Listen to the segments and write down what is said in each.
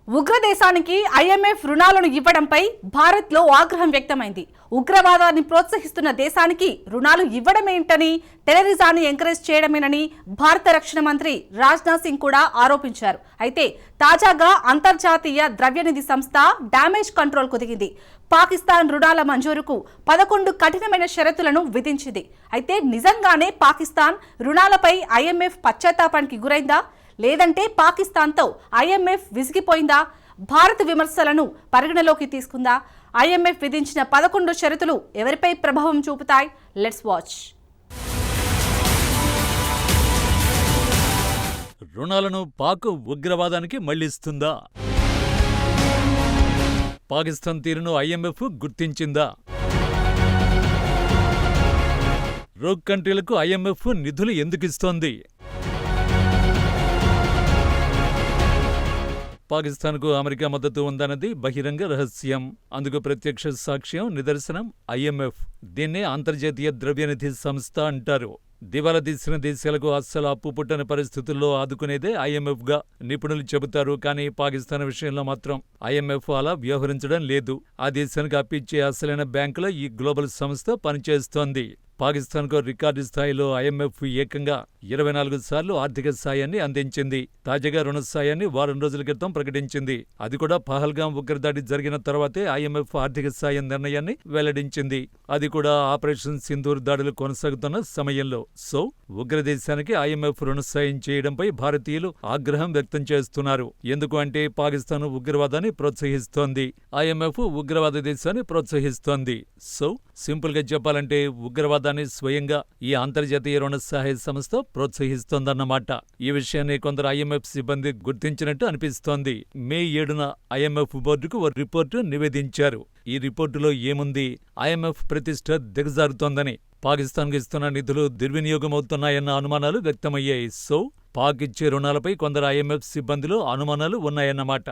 ఉగ్రదేశానికి IMF రుణాలను ఇవ్వడంపై భారత్లో ఆగ్రహం వ్యక్తమైంది. ఉగ్రవాదాన్ని ప్రోత్సహిస్తున్న దేశానికి రుణాలు ఇవ్వడమేంటని, టెర్రరిజాన్ని ఎంకరేజ్ చేయడమేనని భారత రక్షణ మంత్రి రాజ్నాథ్ సింగ్ కూడా ఆరోపించారు. అయితే తాజాగా అంతర్జాతీయ ద్రవ్యనిధి సంస్థ డ్యామేజ్ కంట్రోల్ కుదిగింది. పాకిస్తాన్ రుణాల మంజూరుకు 11 కఠినమైన షరతులను విధించింది. అయితే నిజంగానే పాకిస్తాన్ రుణాలపై ఐఎంఎఫ్ పశ్చాత్తాపానికి గురైందా, లేదంటే పాకిస్తాన్తో ఐఎంఎఫ్ విసిగిపోయిందా? భారత్ విమర్శలను పరిగణలోకి తీసుకుందా? ఐఎంఎఫ్ విధించిన 11 షరతులు ఎవరిపై ప్రభావం చూపుతాయి? Let's watch. రుణాలను పాక్ ఉగ్రవాదానికి మళ్లిస్తుందా? పాకిస్తాన్ తీరును ఐఎంఎఫ్ గుర్తించిందా? రోగ్ కంట్రీలకు ఐఎంఎఫ్ నిధులు ఎందుకిస్తోంది? పాకిస్తాన్కు అమెరికా మద్దతు ఉందన్నది బహిరంగ రహస్యం. అందుకు ప్రత్యక్ష సాక్ష్యం, నిదర్శనం ఐఎంఎఫ్. దీన్నే అంతర్జాతీయ ద్రవ్యనిధి సంస్థ అంటారు. దివాలా తీసిన దేశాలకు అస్సలు అప్పు పుట్టని పరిస్థితుల్లో ఆదుకునేదే ఐఎంఎఫ్గా నిపుణులు చెబుతారు. కానీ పాకిస్తాన్ విషయంలో మాత్రం ఐఎంఎఫ్ అలా వ్యవహరించడం లేదు. ఆ దేశానికి అప్పిచ్చే అసలైన బ్యాంకులో ఈ గ్లోబల్ సంస్థ పనిచేస్తోంది. పాకిస్తాన్కు రికార్డు స్థాయిలో ఐఎంఎఫ్ ఏకంగా 24 సార్లు ఆర్థిక సాయాన్ని అందించింది. తాజాగా రుణ సాయాన్ని వారం రోజుల క్రితం ప్రకటించింది. అది కూడా పహల్గాం ఉగ్రదాడి జరిగిన తర్వాతే ఐఎంఎఫ్ ఆర్థిక సాయం నిర్ణయాన్ని వెల్లడించింది. అది కూడా ఆపరేషన్ సింధూర్ దాడులు కొనసాగుతున్న సమయంలో. సో ఉగ్రదేశానికి ఐఎంఎఫ్ రుణ సాయం చేయడంపై భారతీయులు ఆగ్రహం వ్యక్తం చేస్తున్నారు. ఎందుకు అంటే పాకిస్తాన్ ఉగ్రవాదాన్ని ప్రోత్సహిస్తోంది, ఐఎంఎఫ్ ఉగ్రవాద దేశాన్ని ప్రోత్సహిస్తోంది. సో సింపుల్ గా చెప్పాలంటే ఉగ్రవాదాన్ని స్వయంగా ఈ అంతర్జాతీయ రుణ సహాయ సంస్థ ప్రోత్సహిస్తోందన్నమాట. ఈ విషయాన్ని కొందరు ఐఎంఎఫ్ సిబ్బంది గుర్తించినట్టు అనిపిస్తోంది. మే 7న ఐఎంఎఫ్ బోర్డుకు ఓ రిపోర్టు నివేదించారు. ఈ రిపోర్టులో ఏముంది? ఐఎంఎఫ్ ప్రతిష్ఠ దిగజారుతోందని, పాకిస్తాన్కు ఇస్తున్న నిధులు దుర్వినియోగమవుతున్నాయన్న అనుమానాలు వ్యక్తమయ్యాయి. సో పాక్ ఇచ్చే రుణాలపై కొందరు ఐఎంఎఫ్ సిబ్బందిలో అనుమానాలు ఉన్నాయన్నమాట.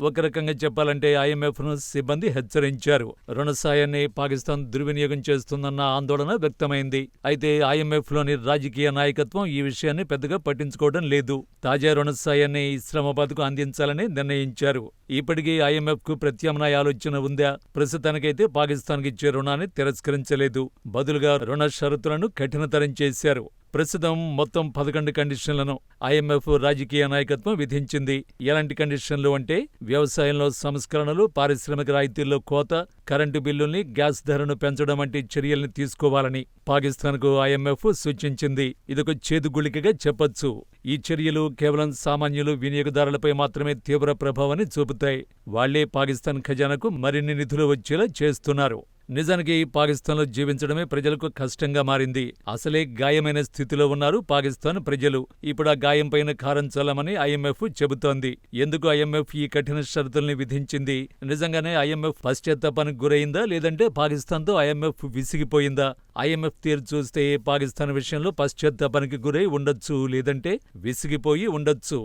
ఒక రకంగా చెప్పాలంటే ఐఎంఎఫ్ను సిబ్బంది హెచ్చరించారు. రుణ సాయాన్ని పాకిస్తాన్ దుర్వినియోగం చేస్తుందన్న ఆందోళన వ్యక్తమైంది. అయితే ఐఎంఎఫ్లోని రాజకీయ నాయకత్వం ఈ విషయాన్ని పెద్దగా పట్టించుకోవడం లేదు. తాజా రుణ సాయాన్ని ఇస్లామాబాద్కు అందించాలని నిర్ణయించారు. ఇప్పటికీ ఐఎంఎఫ్కు ప్రత్యామ్నాయ ఆలోచన ఉందా? ప్రస్తుతానికైతే పాకిస్తాన్కి ఇచ్చే రుణాన్ని తిరస్కరించలేదు. బదులుగా రుణ షరతులను కఠినతరం చేశారు. ప్రస్తుతం మొత్తం 11 కండిషన్లను ఐఎంఎఫ్ రాజకీయ నాయకత్వం విధించింది. ఎలాంటి కండిషన్లు అంటే వ్యవసాయంలో సంస్కరణలు, పారిశ్రామిక రాయితీల్లో కోత, కరెంటు బిల్లుల్ని, గ్యాస్ ధరను పెంచడం వంటి చర్యల్ని తీసుకోవాలని పాకిస్తాన్కు ఐఎంఎఫ్ సూచించింది. ఇదొక చేదుగుళికగా చెప్పొచ్చు. ఈ చర్యలు కేవలం సామాన్యులు, వినియోగదారులపై మాత్రమే తీవ్ర ప్రభావాన్ని చూపుతాయి. వాళ్లే పాకిస్తాన్ ఖజానాకు మరిన్ని నిధులు వచ్చేలా చేస్తున్నారు. నిజానికి పాకిస్తాన్లో జీవించడమే ప్రజలకు కష్టంగా మారింది. అసలే గాయమైన స్థితిలో ఉన్నారు పాకిస్తాన్ ప్రజలు. ఇప్పుడు ఆ గాయంపైన కారం చల్లమని ఐఎంఎఫ్ చెబుతోంది. ఎందుకు ఐఎంఎఫ్ ఈ కఠిన షరతుల్ని విధించింది? నిజంగానే ఐఎంఎఫ్ పశ్చాత్తాపానికి గురైందా, లేదంటే పాకిస్తాన్తో ఐఎంఎఫ్ విసిగిపోయిందా? ఐఎంఎఫ్ తీరు చూస్తే పాకిస్తాన్ విషయంలో పశ్చాత్తాపానికి గురై ఉండొచ్చు, లేదంటే విసిగిపోయి ఉండొచ్చు.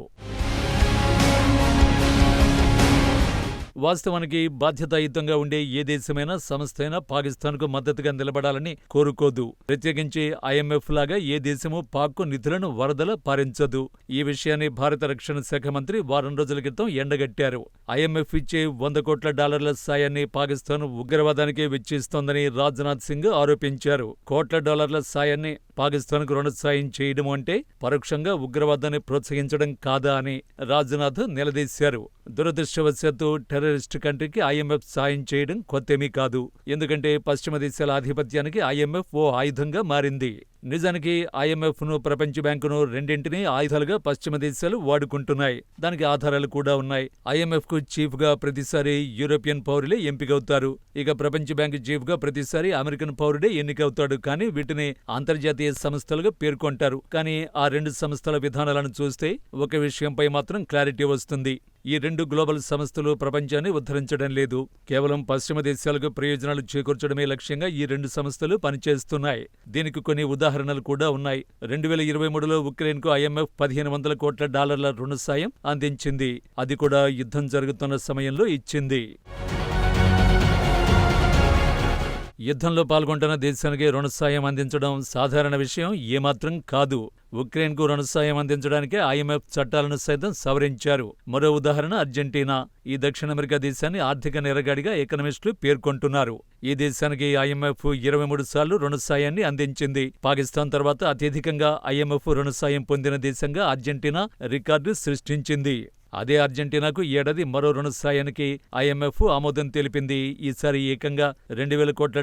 వాస్తవానికి బాధ్యతాయుతంగా ఉండే ఏ దేశమైనా, సంస్థ అయినా పాకిస్తాన్కు మద్దతుగా నిలబడాలని కోరుకోదు. ప్రత్యేకించి ఐఎంఎఫ్ లాగా ఏ దేశమూ పాక్కు నిధులను వరదల పారించదు. ఈ విషయాన్ని భారత రక్షణ శాఖ మంత్రి వారం రోజుల క్రితం ఎండగట్టారు. ఐఎంఎఫ్ ఇచ్చే $100 కోట్ల సాయాన్ని పాకిస్తాన్ ఉగ్రవాదానికే వెచ్చిస్తోందని రాజ్నాథ్ సింగ్ ఆరోపించారు. $100 కోట్ల సాయాన్ని పాకిస్తాన్కు రుణ సాయం చేయడం అంటే పరోక్షంగా ఉగ్రవాదాన్ని ప్రోత్సహించడం కాదా అని రాజ్నాథ్ నిలదీశారు. దురదృష్టవశాత్తు టెర్రరిస్ట్ కంట్రీకి ఐఎంఎఫ్ సాయం చేయడం కొత్తేమీ కాదు. ఎందుకంటే పశ్చిమ దేశాల ఆధిపత్యానికి ఐఎంఎఫ్ ఓ ఆయుధంగా మారింది. నిజానికి ఐఎంఎఫ్ను, ప్రపంచ బ్యాంకును రెండింటినీ ఆయుధాలుగా పశ్చిమ దేశాలు వాడుకుంటున్నాయి. దానికి ఆధారాలు కూడా ఉన్నాయి. ఐఎంఎఫ్కు చీఫ్గా ప్రతిసారి యూరోపియన్ పౌరులే ఎంపికవుతారు. ఇక ప్రపంచ బ్యాంకు చీఫ్గా ప్రతిసారి అమెరికన్ పౌరుడే ఎన్నికవుతాడు. కానీ వీటిని అంతర్జాతీయ సంస్థలుగా పేర్కొంటారు. కానీ ఆ రెండు సంస్థల విధానాలను చూస్తే ఒక విషయంపై మాత్రం క్లారిటీ వస్తుంది. ఈ రెండు గ్లోబల్ సంస్థలు ప్రపంచాన్ని ఉద్ధరించడం లేదు. కేవలం పశ్చిమ దేశాలకు ప్రయోజనాలు చేకూర్చడమే లక్ష్యంగా ఈ రెండు సంస్థలు పనిచేస్తున్నాయి. దీనికి కొన్ని ఉదాహరణలు కూడా ఉన్నాయి. 2023లో ఉక్రెయిన్కు ఐఎంఎఫ్ $1,500 కోట్ల రుణ సాయం అందించింది. అది కూడా యుద్ధం జరుగుతున్న సమయంలో ఇచ్చింది. యుద్ధంలో పాల్గొంటున్న దేశానికి రుణ సాయం అందించడం సాధారణ విషయం ఏమాత్రం కాదు. ఉక్రెయిన్కు రుణ సాయం అందించడానికి ఐఎంఎఫ్ చట్టాలను సైతం సవరించారు. మరో ఉదాహరణ అర్జెంటీనా. ఈ దక్షిణ అమెరికా దేశాన్ని ఆర్థిక నెరగాడిగా ఎకనమిస్టులు పేర్కొంటున్నారు. ఈ దేశానికి ఐఎంఎఫ్ 23 సార్లు రుణ సాయాన్ని అందించింది. పాకిస్తాన్ తర్వాత అత్యధికంగా ఐఎంఎఫ్ రుణ సాయం పొందిన దేశంగా అర్జెంటీనా రికార్డు సృష్టించింది. అదే అర్జెంటీనాకు ఈ ఏడాది మరో రుణ సాయానికి ఐఎంఎఫ్ ఆమోదం తెలిపింది. ఈసారి ఏకంగా $2,000 కోట్ల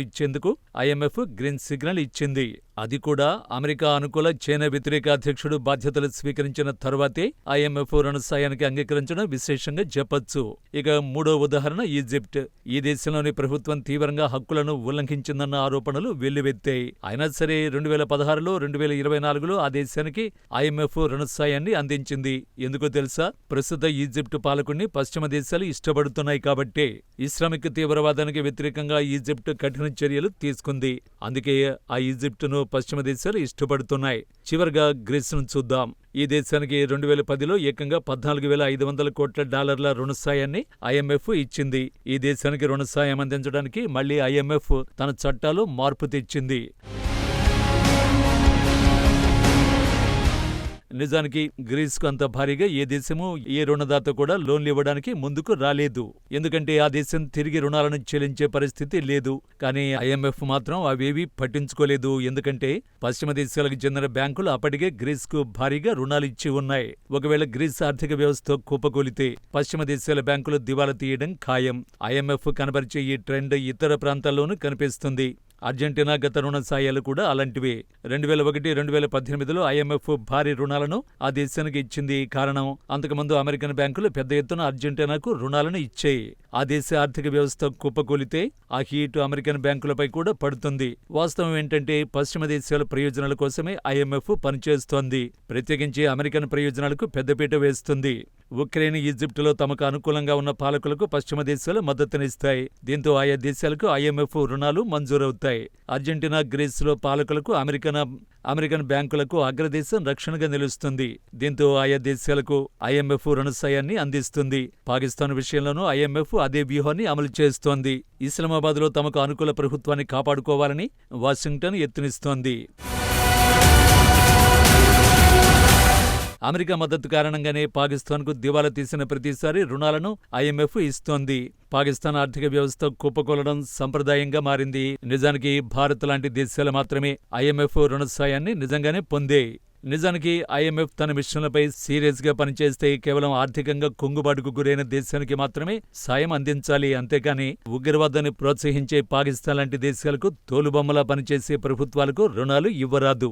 ఇచ్చేందుకు ఐఎంఎఫ్ గ్రీన్ సిగ్నల్ ఇచ్చింది. అది కూడా అమెరికా అనుకూల చైనా వ్యతిరేక అధ్యక్షుడు బాధ్యతలు స్వీకరించిన తరువాతే ఐఎంఎఫ్ రుణ సాయానికి అంగీకరించడం విశేషంగా చెప్పొచ్చు. ఇక మూడో ఉదాహరణ ఈజిప్ట్. ఈ దేశంలోని ప్రభుత్వం తీవ్రంగా హక్కులను ఉల్లంఘించిందన్న ఆరోపణలు వెల్లువెత్తాయి. అయినా సరే 2016లో 2024లో ఆ దేశానికి ఐఎంఎఫ్ రుణ సాయాన్ని అందించింది. ఎందుకో తెలుసా? ప్రస్తుత ఈజిప్ట్ పాలకుడిని పశ్చిమ దేశాలు ఇష్టపడుతున్నాయి కాబట్టే. ఇస్లామిక్ తీవ్రవాదానికి వ్యతిరేకంగా ఈజిప్ట్ కఠిన చర్యలు తీసుకుంది. అందుకే ఆ ఈజిప్టును పశ్చిమ దేశాలు ఇష్టపడుతున్నాయి. చివరగా గ్రీస్ను చూద్దాం. ఈ దేశానికి 2010లో ఏకంగా $14,500 కోట్ల రుణ సాయాన్ని ఐఎంఎఫ్ ఇచ్చింది. ఈ దేశానికి రుణ సాయం అందించడానికి మళ్లీ ఐఎంఎఫ్ తన చట్టాలు మార్పు తెచ్చింది. నిజానికి గ్రీస్కు అంత భారీగా ఏ దేశమూ ఏ రుణదాత కూడా లోన్లు ఇవ్వడానికి ముందుకు రాలేదు. ఎందుకంటే ఆ దేశం తిరిగి రుణాలను చెల్లించే పరిస్థితి లేదు. కానీ ఐఎంఎఫ్ మాత్రం అవేవీ పట్టించుకోలేదు. ఎందుకంటే పశ్చిమ దేశాలకు చెందిన బ్యాంకులు అప్పటికే గ్రీస్కు భారీగా రుణాలు ఇచ్చి ఉన్నాయి. ఒకవేళ గ్రీస్ ఆర్థిక వ్యవస్థ కుప్పకూలితే పశ్చిమ దేశాల బ్యాంకులు దివాలా తీయడం ఖాయం. ఐఎంఎఫ్ కనబరిచే ఈ ట్రెండ్ ఇతర ప్రాంతాల్లోనూ కనిపిస్తుంది. అర్జెంటీనా గత రుణ సాయాలు కూడా అలాంటివే. 2001-2018లో ఐఎంఎఫ్ భారీ రుణాలను ఆ దేశానికి ఇచ్చింది. కారణం, అంతకుముందు అమెరికన్ బ్యాంకులు పెద్ద ఎత్తున అర్జెంటీనాకు రుణాలను ఇచ్చాయి. ఆ దేశ ఆర్థిక వ్యవస్థ కుప్పకూలితే ఆ హీటు అమెరికన్ బ్యాంకులపై కూడా పడుతుంది. వాస్తవం ఏంటంటే పశ్చిమ దేశాల ప్రయోజనాల కోసమే ఐఎంఎఫ్ పనిచేస్తోంది. ప్రత్యేకించి అమెరికన్ ప్రయోజనాలకు పెద్దపీట వేస్తుంది. ఉక్రెయిన్, ఈజిప్టులో తమకు అనుకూలంగా ఉన్న పాలకులకు పశ్చిమ దేశాలు మద్దతునిస్తాయి. దీంతో ఆయా దేశాలకు ఐఎంఎఫ్ రుణాలు మంజూరవుతాయి. అర్జెంటీనా, గ్రీస్లో పాలకులకు అమెరికన్ బ్యాంకులకు అగ్రదేశం రక్షణగా నిలుస్తుంది. దీంతో ఆయా దేశాలకు ఐఎంఎఫ్ రుణ సాయాన్ని అందిస్తుంది. పాకిస్తాన్ విషయంలోనూ ఐఎంఎఫ్ అదే వ్యూహాన్ని అమలు చేస్తోంది. ఇస్లామాబాద్లో తమకు అనుకూల ప్రభుత్వాన్ని కాపాడుకోవాలని వాషింగ్టన్ యత్నిస్తోంది. అమెరికా మద్దతు కారణంగానే పాకిస్తాన్కు దివాలా తీసిన ప్రతిసారి రుణాలను ఐఎంఎఫ్ ఇస్తోంది. పాకిస్తాన్ ఆర్థిక వ్యవస్థ కుప్పకూలడం సంప్రదాయంగా మారింది. నిజానికి భారత్ లాంటి దేశాలు మాత్రమే ఐఎంఎఫ్ రుణ సాయాన్ని నిజంగానే పొందాయి. నిజానికి ఐఎంఎఫ్ తన మిషన్లపై సీరియస్గా పనిచేస్తే కేవలం ఆర్థికంగా కుంగుబాటుకు గురైన దేశానికి మాత్రమే సాయం అందించాలి. అంతేకాని ఉగ్రవాదాన్ని ప్రోత్సహించే పాకిస్తాన్ లాంటి దేశాలకు తోలుబొమ్మలా పనిచేసే ప్రభుత్వాలకు రుణాలు ఇవ్వరాదు.